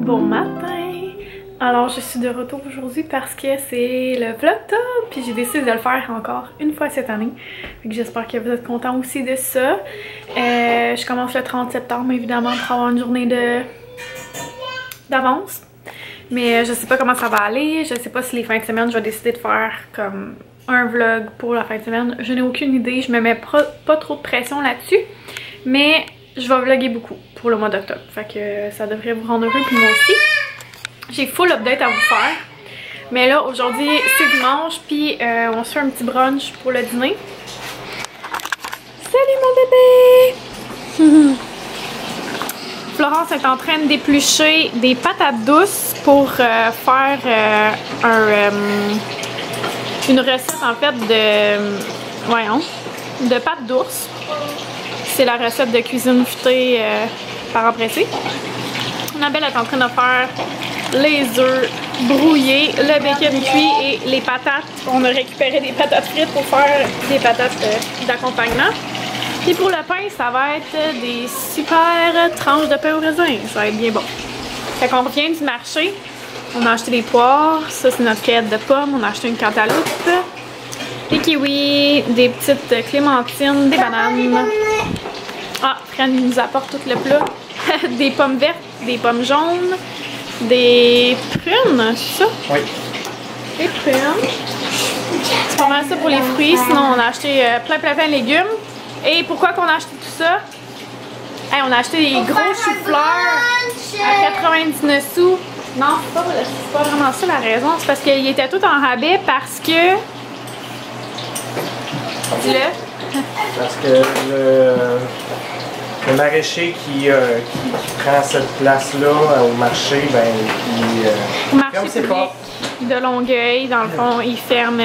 Bon matin! Alors je suis de retour aujourd'hui parce que c'est le vlogtober puis j'ai décidé de le faire encore une fois cette année. J'espère que vous êtes contents aussi de ça. Je commence le 30 septembre évidemment pour avoir une journée d'avance. Mais je sais pas comment ça va aller, je sais pas si les fins de semaine je vais décider de faire comme un vlog pour la fin de semaine. Je n'ai aucune idée, je me mets pas trop de pression là-dessus. Mais je vais vlogger beaucoup pour le mois d'octobre. Fait que ça devrait vous rendre heureux puis moi aussi. J'ai full update à vous faire. Mais là aujourd'hui c'est dimanche puis on se fait un petit brunch pour le dîner. Salut mon bébé! Florence est en train d'éplucher des patates douces pour faire une recette en fait de pâtes d'ours. C'est la recette de cuisine futée par empressé. Annabelle est en train de faire les œufs brouillés, le bacon cuit et les patates. On a récupéré des patates frites pour faire des patates d'accompagnement. Et pour le pain, ça va être des super tranches de pain au raisin. Ça va être bien bon. Fait qu'on revient du marché. On a acheté des poires. Ça, c'est notre cueillette de pommes. On a acheté une cantaloupe, des kiwis, des petites clémentines, des bananes. Ah, Fran nous apporte tout le plat. Des pommes vertes, des pommes jaunes, des prunes, c'est ça? Oui. Des prunes. C'est pas mal ça pour les fruits. Sinon, on a acheté plein de légumes. Et pourquoi qu'on a acheté tout ça? Hey, on a acheté des gros choux-fleurs à 99 sous. Non, c'est pas vraiment ça la raison. C'est parce qu'ils étaient tous en rabais parce que... Parce que le maraîcher qui prend cette place-là au marché, ben, il ferme ses portes. De Longueuil, dans le fond, il ferme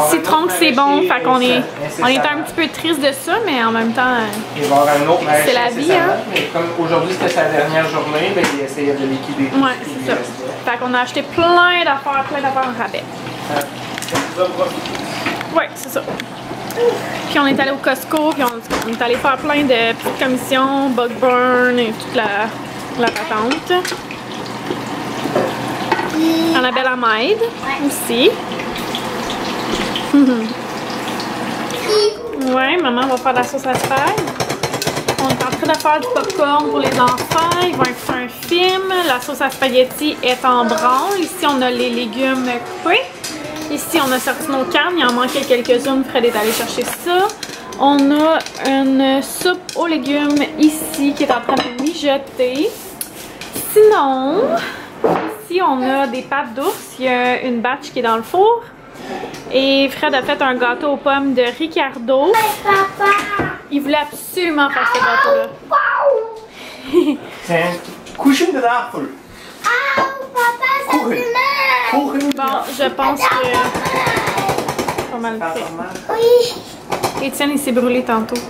Citron, que c'est bon, fait qu'on est un petit peu triste de ça, mais en même temps, c'est la vie, hein? Mais comme aujourd'hui c'était sa dernière journée, ben, il essayait de liquider tout. Ouais, c'est ça. Fait qu'on a acheté plein d'affaires en rabais. Ouais, c'est ça. Puis on est allé au Costco, puis on est allé faire plein de petites commissions, bug burn et toute la patente. Annabelle en m'aide aussi. Ouais, maman va faire de la sauce à spag. On est en train de faire du popcorn pour les enfants. Ils vont écouter un film. La sauce à spaghetti est en branle. Ici, on a les légumes coupés. Ici, on a sorti nos carnes. Il en manquait quelques-unes. Fred est allé chercher ça. On a une soupe aux légumes ici qui est en train de mijoter. Sinon, ici, on a des pâtes d'ours. Il y a une batch qui est dans le four. Et Fred a fait un gâteau aux pommes de Ricardo. Il voulait absolument faire ce gâteau-là. C'est un coucher de tafel. Bon, je pense que... Pas mal fait. Étienne, il s'est brûlé tantôt.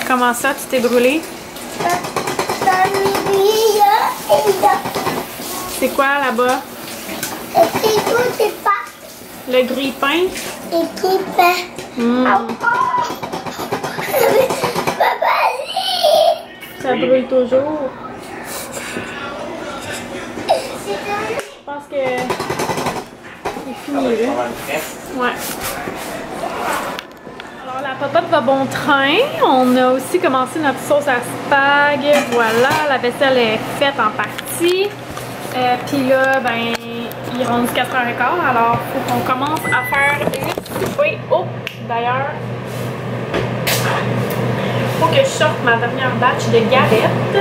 Comment ça, tu t'es brûlé? C'est quoi là-bas? Le grille-pain? Ça brûle toujours. Je pense que c'est fini là. Ouais. Alors la popote va bon train. On a aussi commencé notre sauce à spag. Voilà, la vaisselle est faite en partie. Puis là, ben, il est rendu 4h15. Alors, il faut qu'on commence à faire le souper. Oh, d'ailleurs, il faut que je sorte ma dernière batch de galettes.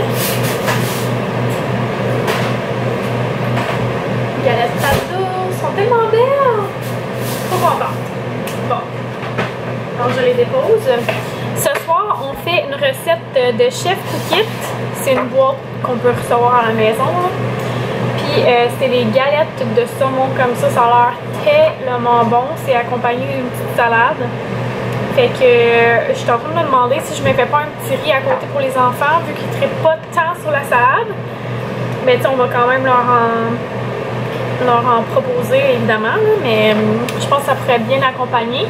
Galettes pâtes d'ours sont tellement belles! Trop contente. Bon. Donc je les dépose. Ce soir, on fait une recette de Chef Cook It. C'est une boîte qu'on peut recevoir à la maison. Puis c'est des galettes de saumon comme ça. Ça a l'air tellement bon. C'est accompagné d'une petite salade. Fait que je suis en train de me demander si je me fais pas un petit riz à côté pour les enfants, vu qu'ils ne traitent pas tant sur la salade. Mais tu sais, on va quand même leur en proposer évidemment, là, mais je pense que ça pourrait bien accompagner.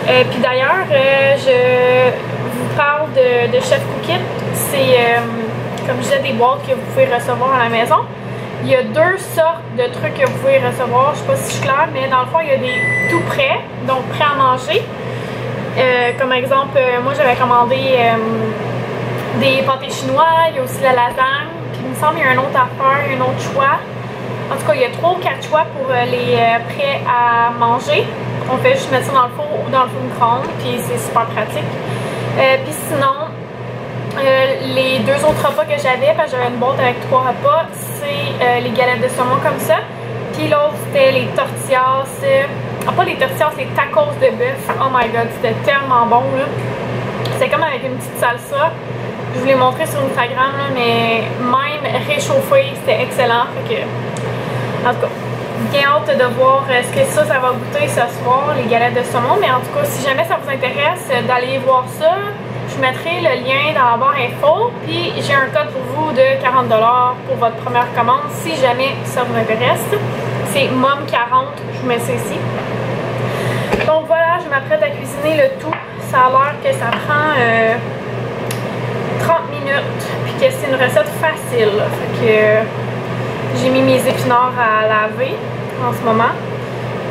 Puis d'ailleurs, je vous parle de Chef Cook It. C'est comme je disais, des boîtes que vous pouvez recevoir à la maison. Il y a 2 sortes de trucs que vous pouvez recevoir, je sais pas si je suis claire, mais dans le fond, il y a des tout prêts, donc prêts à manger. Comme exemple, moi j'avais commandé des pâtés chinois, il y a aussi la lasagne, puis il me semble qu'il y a un autre affaire, un autre choix. En tout cas, il y a 3 ou 4 choix pour les prêts à manger. On fait juste mettre ça dans le four ou dans le four micro-ondes, puis c'est super pratique. Puis sinon, les 2 autres repas que j'avais, parce que j'avais une boîte avec 3 repas, c'est les galettes de saumon comme ça. Puis l'autre, c'était les tortillas. Pas les tortillas, les tacos de bœuf. Oh my god, c'était tellement bon là. C'était comme avec une petite salsa. Je vous l'ai montré sur Instagram, là, mais même réchauffé, c'était excellent. Fait que, en tout cas, bien hâte de voir ce que ça va goûter ce soir, les galettes de saumon. Mais en tout cas, si jamais ça vous intéresse d'aller voir ça, je vous mettrai le lien dans la barre info. Puis j'ai un code pour vous de 40$ pour votre première commande si jamais ça vous intéresse. C'est MOM40, je vous mets ça ici. Donc voilà, je m'apprête à cuisiner le tout. Ça a l'air que ça prend 30 minutes, puis que c'est une recette facile. Fait que j'ai mis mes épinards à laver en ce moment.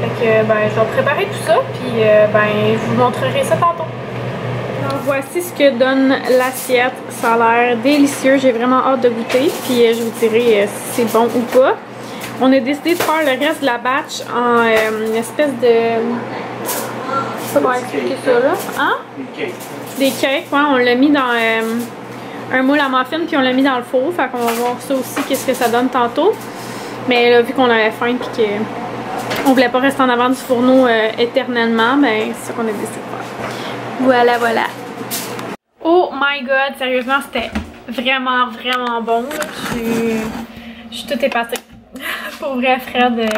Fait que ben, je vais préparer tout ça, puis ben, je vous montrerai ça tantôt. Alors voici ce que donne l'assiette. Ça a l'air délicieux, j'ai vraiment hâte de goûter, puis je vous dirai si c'est bon ou pas. On a décidé de faire le reste de la batch en une espèce de... Je sais pas comment expliquer ça là. Hein? Des cakes. Des cakes, ouais. On l'a mis dans un moule à muffin puis on l'a mis dans le four. Fait qu'on va voir ça aussi, qu'est-ce que ça donne tantôt. Mais là, vu qu'on avait faim puis qu'on voulait pas rester en avant du fourneau éternellement, ben c'est ça qu'on a décidé de faire. Voilà, voilà. Oh my god, sérieusement, c'était vraiment, vraiment bon. Je suis toute épatée. Pour vrai, Fred,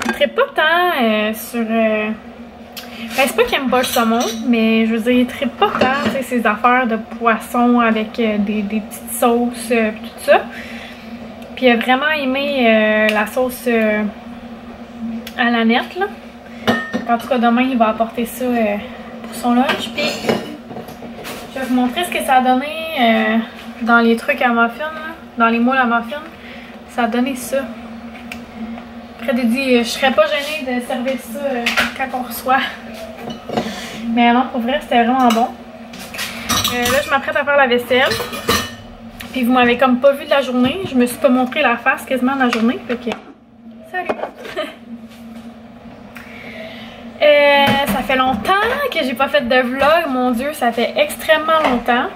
il trippe pas tant sur... Ben, c'est pas qu'il aime pas le saumon, mais je veux dire, il trippe pas tant, tu sais, ces affaires de poisson avec des petites sauces pis tout ça. Puis il a vraiment aimé la sauce à la nette, là. En tout cas, demain, il va apporter ça pour son lunch. Puis je vais vous montrer ce que ça a donné dans les trucs à muffin, là, dans les moules à muffin. Ça a donné ça. Fred a dit, je serais pas gênée de servir ça quand on reçoit. Mais non, pour vrai, c'était vraiment bon. Là, je m'apprête à faire la vaisselle. Puis vous m'avez comme pas vu de la journée. Je me suis pas montré la face quasiment de la journée. Fait que, salut! Ça fait longtemps que j'ai pas fait de vlog. Mon Dieu, ça fait extrêmement longtemps.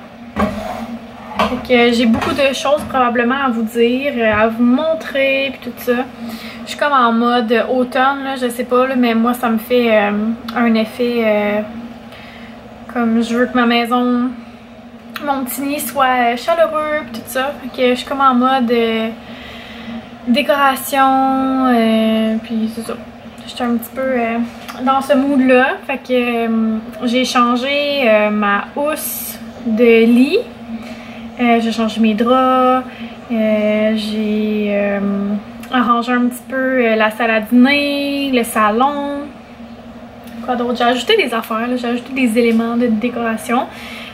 Fait que j'ai beaucoup de choses probablement à vous dire, à vous montrer, puis tout ça. Je suis comme en mode automne, là, je sais pas, là, mais moi ça me fait un effet comme je veux que ma maison, mon petit nid soit chaleureux, puis tout ça. Fait que je suis comme en mode décoration, puis c'est ça. Je suis un petit peu dans ce mood-là. Fait que j'ai changé ma housse de lit. J'ai changé mes draps, j'ai arrangé un petit peu la salle à dîner, le salon. Quoi d'autre? J'ai ajouté des affaires, j'ai ajouté des éléments de décoration.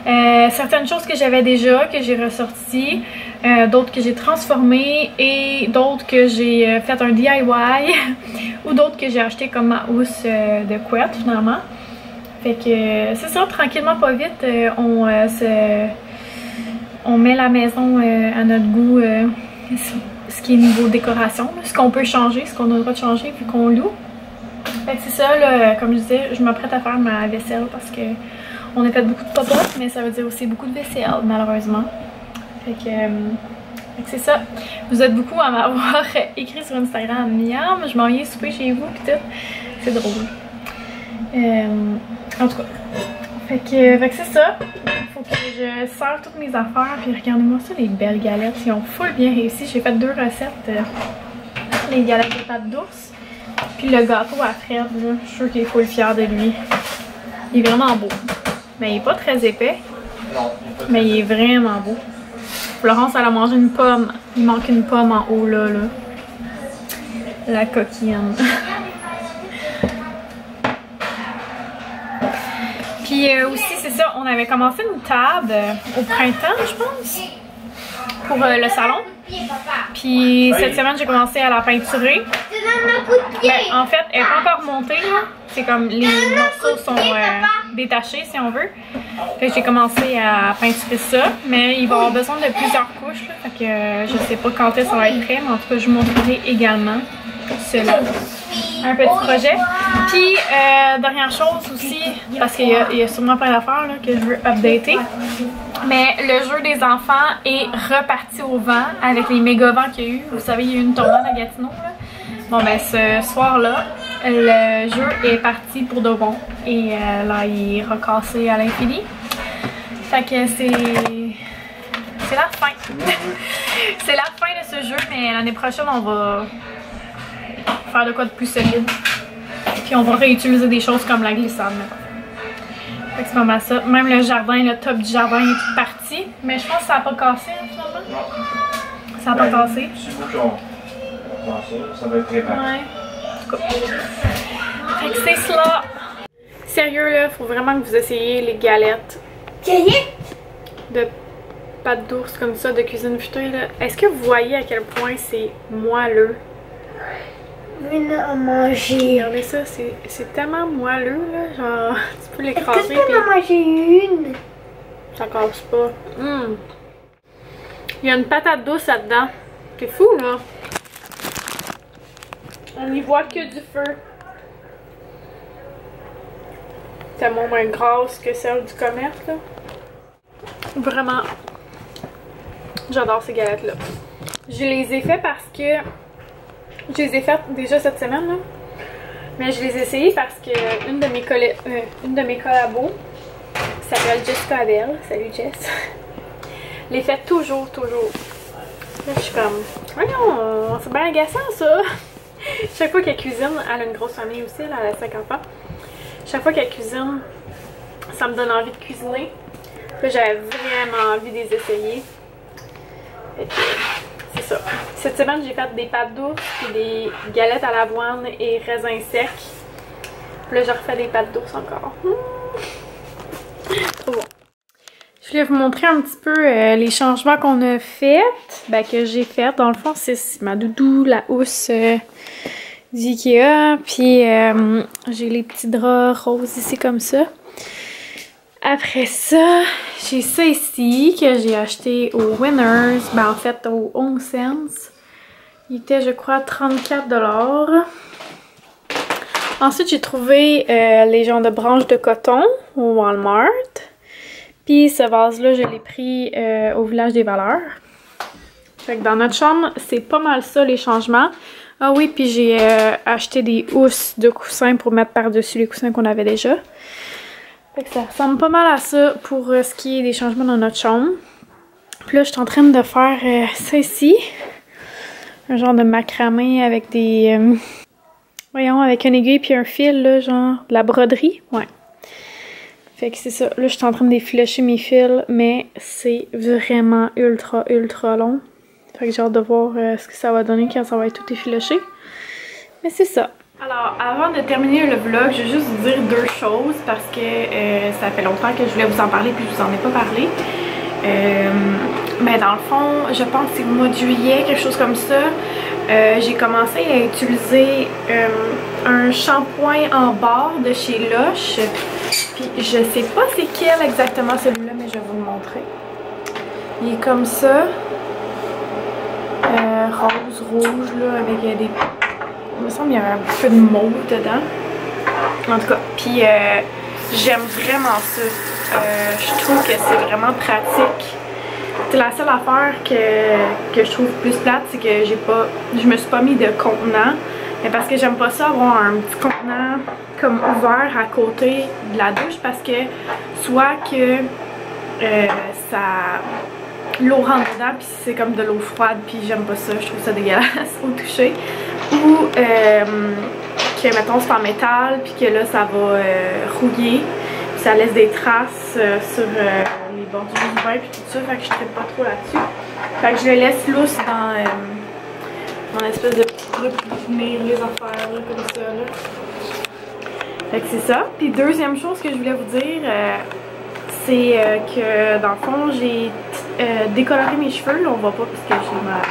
Certaines choses que j'avais déjà, que j'ai ressorties, d'autres que j'ai transformées et d'autres que j'ai fait un DIY ou d'autres que j'ai acheté comme ma housse de couette finalement. Fait que c'est ça, tranquillement pas vite, on met la maison à notre goût, ce qui est niveau décoration, ce qu'on peut changer, ce qu'on a le droit de changer vu qu'on loue. Fait que c'est ça, là, comme je disais, je m'apprête à faire ma vaisselle parce que on a fait beaucoup de popotes, mais ça veut dire aussi beaucoup de vaisselle, malheureusement. Fait que c'est ça. Vous êtes beaucoup à m'avoir écrit sur Instagram, Miam, je m'en viens souper chez vous, pis tout. C'est drôle. En tout cas. Fait que c'est ça. Faut que je serre toutes mes affaires. Puis regardez-moi ça, les belles galettes. Ils ont full bien réussi. J'ai fait 2 recettes. Les galettes de pâte d'ours. Puis le gâteau à Fred, là. Je suis sûre qu'il est full fier de lui. Il est vraiment beau. Mais il est pas très épais. Mais il est vraiment beau. Florence, elle a mangé une pomme. Il manque une pomme en haut là. La coquine. Puis aussi, c'est ça, on avait commencé une table au printemps, je pense. pour le salon. Puis cette semaine, j'ai commencé à la peinturer. Ben, en fait, elle n'est pas encore montée. C'est comme les morceaux sont détachés, si on veut. Fait que j'ai commencé à peinturer ça. Mais il va y avoir besoin de plusieurs couches. Là, fait que je sais pas quand ça va être prêt. Mais en tout cas, je vous montrerai également cela. Un petit projet. Puis, dernière chose aussi, parce qu'il y a sûrement plein d'affaires que je veux updater. Mais le jeu des enfants est reparti au vent avec les méga vents qu'il y a eu. Vous savez, il y a eu une tornade à Gatineau. Là. Bon, ben ce soir-là, le jeu est parti pour de bon. Et là, il est recassé à l'infini. Fait que c'est la fin. C'est la fin de ce jeu, mais l'année prochaine, on va faire de quoi de plus solide. Puis on va réutiliser des choses comme la glissade maintenant. Fait que c'est pas mal ça. Même le jardin, le top du jardin est tout parti. Mais je pense que ça n'a pas cassé hein, finalement. Ça n'a pas cassé. Ça va être très bien. Ouais. En tout cas. Fait que c'est cela. Sérieux là, faut vraiment que vous essayiez les galettes. De pâte d'ours comme ça, de cuisine futée là. Est-ce que vous voyez à quel point c'est moelleux? À manger. Regardez ça, c'est tellement moelleux là, genre tu peux l'écraser. Est-ce que tu en as mangé une? Ça casse pas. Il y a une patate douce là-dedans. C'est fou là. On n'y voit que du feu. Tellement moins grasse que celle du commerce là. Vraiment. J'adore ces galettes là. Je les ai fait parce que je les ai faites déjà cette semaine, là. Mais je les ai essayées parce que une de mes collabos s'appelle Jessica Adele. Salut Jess. Les fait toujours. Là, je suis comme, voyons, c'est bien agaçant ça. Chaque fois qu'elle cuisine, elle a une grosse famille aussi, elle a 5 enfants. Chaque fois qu'elle cuisine, ça me donne envie de cuisiner. Là, j'avais vraiment envie de les essayer. C'est ça. Cette semaine, j'ai fait des pâtes d'ours et des galettes à l'avoine et raisins secs. Puis là, je refais des pâtes d'ours encore. Trop bon. Je voulais vous montrer un petit peu les changements qu'on a fait. Ben, que j'ai fait. Dans le fond, c'est ma doudou, la housse d'Ikea. Puis, j'ai les petits draps roses ici comme ça. Après ça, j'ai ça ici que j'ai acheté au Winners, ben en fait au 11 cents. Il était je crois 34 $. Ensuite j'ai trouvé les genres de branches de coton au Walmart. Puis ce vase là je l'ai pris au Village des Valeurs. Fait que dans notre chambre c'est pas mal ça les changements. Ah oui puis j'ai acheté des housses de coussins pour mettre par-dessus les coussins qu'on avait déjà. Fait que ça ressemble pas mal à ça pour ce qui est des changements dans notre chambre. Puis là, je suis en train de faire ça ici. Un genre de macramé avec des... voyons, avec une aiguille puis un fil, là, genre de la broderie. Ouais. Fait que c'est ça. Là, je suis en train d'effilocher mes fils, mais c'est vraiment ultra long. Fait que j'ai hâte de voir ce que ça va donner quand ça va être tout effiloché. Mais c'est ça. Alors, avant de terminer le vlog, je vais juste vous dire deux choses parce que ça fait longtemps que je voulais vous en parler puis je vous en ai pas parlé. Mais dans le fond, je pense que c'est au mois de juillet, quelque chose comme ça. J'ai commencé à utiliser un shampoing en barre de chez Lush. Puis je sais pas c'est quel exactement celui-là, mais je vais vous le montrer. Il est comme ça. Rose, rouge, là, avec des... Il me semble qu'il y a un peu de mauve dedans. En tout cas, puis j'aime vraiment ça. Je trouve que c'est vraiment pratique. C'est la seule affaire que je trouve plus plate, c'est que je me suis pas mis de contenant. Mais parce que j'aime pas ça avoir un petit contenant comme ouvert à côté de la douche parce que soit que l'eau rentre dedans puis c'est comme de l'eau froide puis j'aime pas ça, je trouve ça dégueulasse au toucher. Ou que mettons c'est en métal puis que là ça va rouiller puis ça laisse des traces sur les bordures du bain puis tout ça, fait que je traite pas trop là-dessus. Fait que je le laisse lousse dans mon espèce de petit truc pour tenir les affaires là, comme ça là. Fait que c'est ça. Puis deuxième chose que je voulais vous dire, c'est que dans le fond j'ai décolorer mes cheveux. Là, on voit pas parce que j'ai ma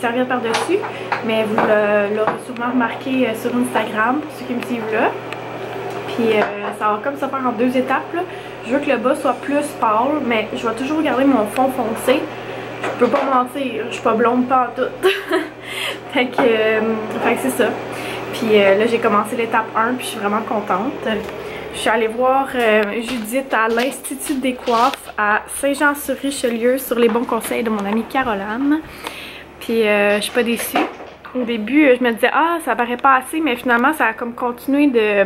serviette par-dessus. Mais vous l'aurez sûrement remarqué sur Instagram, pour ceux qui me suivent là. Puis ça va comme ça faire en 2 étapes. Là. Je veux que le bas soit plus pâle, mais je vais toujours garder mon fond foncé. Je peux pas mentir, je suis pas blonde pas en tout. fait que c'est ça. Puis là j'ai commencé l'étape 1 puis je suis vraiment contente. Je suis allée voir Judith à l'Institut des coiffes à Saint-Jean-sur-Richelieu sur les bons conseils de mon amie Caroline. Puis je suis pas déçue. Au début je me disais ah ça paraît pas assez, mais finalement ça a comme continué de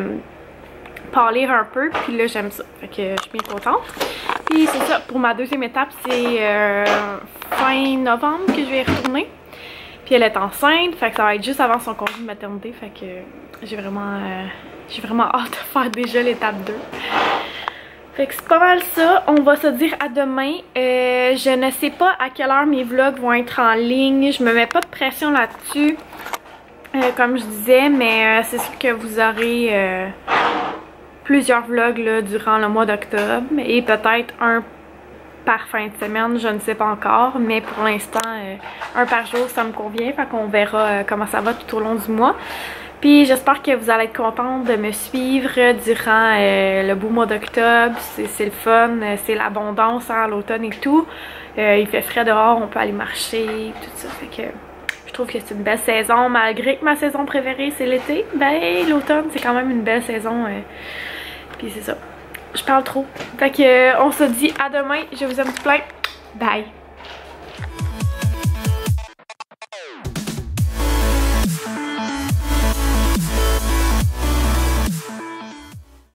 pâlir un peu, puis là j'aime ça, fait que je suis bien contente. Puis c'est ça, pour ma 2e étape c'est fin novembre que je vais y retourner. Puis elle est enceinte, fait que ça va être juste avant son congé de maternité, fait que j'ai vraiment hâte de faire déjà l'étape 2. Fait que c'est pas mal ça, on va se dire à demain. Je ne sais pas à quelle heure mes vlogs vont être en ligne, je me mets pas de pression là-dessus, comme je disais, mais c'est sûr que vous aurez plusieurs vlogs là, durant le mois d'octobre et peut-être un par fin de semaine, je ne sais pas encore, mais pour l'instant un par jour ça me convient, fait qu'on verra comment ça va tout au long du mois. Puis j'espère que vous allez être contente de me suivre durant le beau mois d'octobre, c'est le fun, c'est l'abondance à l'automne et tout. Il fait frais dehors, on peut aller marcher, tout ça, fait que je trouve que c'est une belle saison, malgré que ma saison préférée c'est l'été, ben l'automne c'est quand même une belle saison. Puis c'est ça. Je parle trop. Fait que on se dit à demain. Je vous aime plein. Bye.